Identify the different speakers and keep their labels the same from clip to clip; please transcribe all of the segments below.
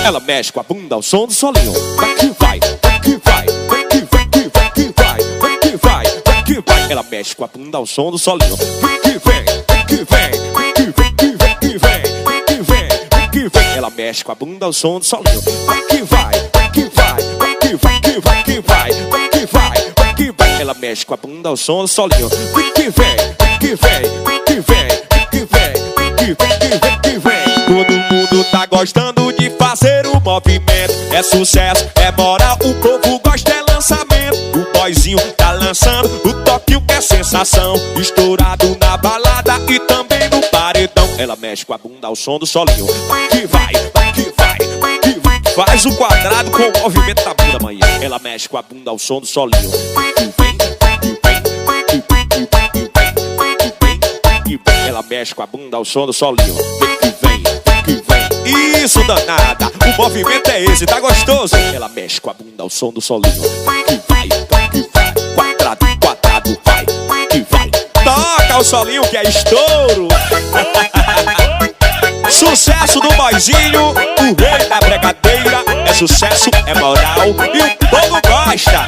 Speaker 1: Ela mexe com a bunda ao som do solinho. Vai que vai, vai que vai, vai que vai, vai que vai, vai que vai, vai que vai. Ela mexe com a bunda ao som do solinho. Vai que vem, vai que vem, vai que vem, vai que vem, vai que vem, vai que vem. Ela mexe com a bunda ao som do solinho. Vai que vai, vai que vai, vai que vai, vai que vai, vai que vai, vai que vai. Ela mexe com a bunda ao som do solinho. Vai que vem, vai que vem, vai que vem, vai que vem, vai que vem, vai que vem. Todo mundo tá gostando de fazer o movimento. É sucesso, é moral, o povo gosta, é lançamento. O boyzinho tá lançando o toque que é sensação. Estourado na balada e também no paredão. Ela mexe com a bunda ao som do solinho. Vai que vai, vai que vai, vai que vai. Faz o quadrado com o movimento da bunda, manhã. Ela mexe com a bunda ao som do solinho. Vai que vem, vai que vem, vai que vem, vai que vem, vai que vem, vai que vem. Ela mexe com a bunda ao som do solinho. Vem que vem, vem que vem. Isso, danada, o movimento é esse, tá gostoso? Ela mexe com a bunda ao som do solinho. Vai que vai, vai que vai. Quadrado, quadrado, vai, vai que vai. Toca o solinho que é estouro. Sucesso do boyzinho, o rei da bregadeira. É sucesso, é moral e o povo gosta.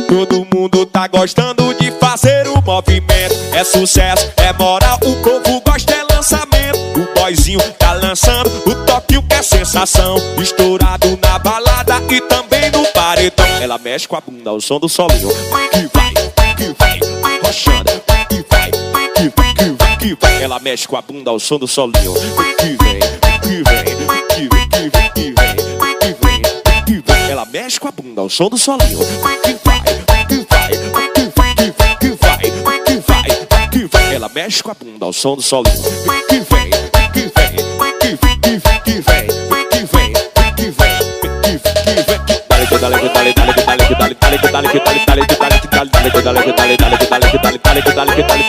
Speaker 1: Todo mundo tá gostando de fazer o movimento. É sucesso, é moral, o povo gosta, é lançamento. O boyzinho tá lançando o toque que é sensação. Estourado na balada e também no paredão. Ela mexe com a bunda ao som do solinho. Vai que vai, vai que vai, rochando. Vai que vai, vai que vai, que vai, que vai. Ela mexe com a bunda ao som do solinho. Vai que vem, vai que vem, vai que vem, que vem, que vem, vai que vem, vai que vem. Ela mexe com a bunda ao som do solinho. Vai que vai, vai que vai, vai que vai, que vai, que vai, vai que vai, vai que vai. Ela mexe com a bunda ao som do solinho. Vai que vem, vai que vem, vai que vem, que vem, que vem, vai que vem, vai que vem, vai que vem, que vem. Dale, dale, dale, dale, dale, dale, dale, dale, dale, dale, dale, dale, dale,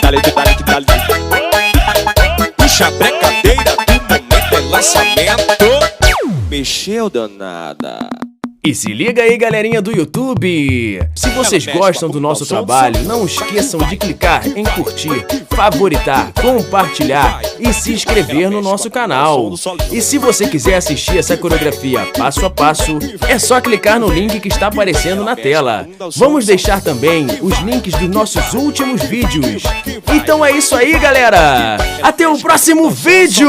Speaker 1: dale, dale, dale, dale. Puxa a brecadeira do momento é lançamento. Mexeu, danada.
Speaker 2: E se liga aí, galerinha do YouTube! Se vocês gostam do nosso trabalho, não esqueçam de clicar em curtir, favoritar, compartilhar e se inscrever no nosso canal. E se você quiser assistir essa coreografia passo a passo, é só clicar no link que está aparecendo na tela. Vamos deixar também os links dos nossos últimos vídeos. Então é isso aí, galera! Até o próximo vídeo!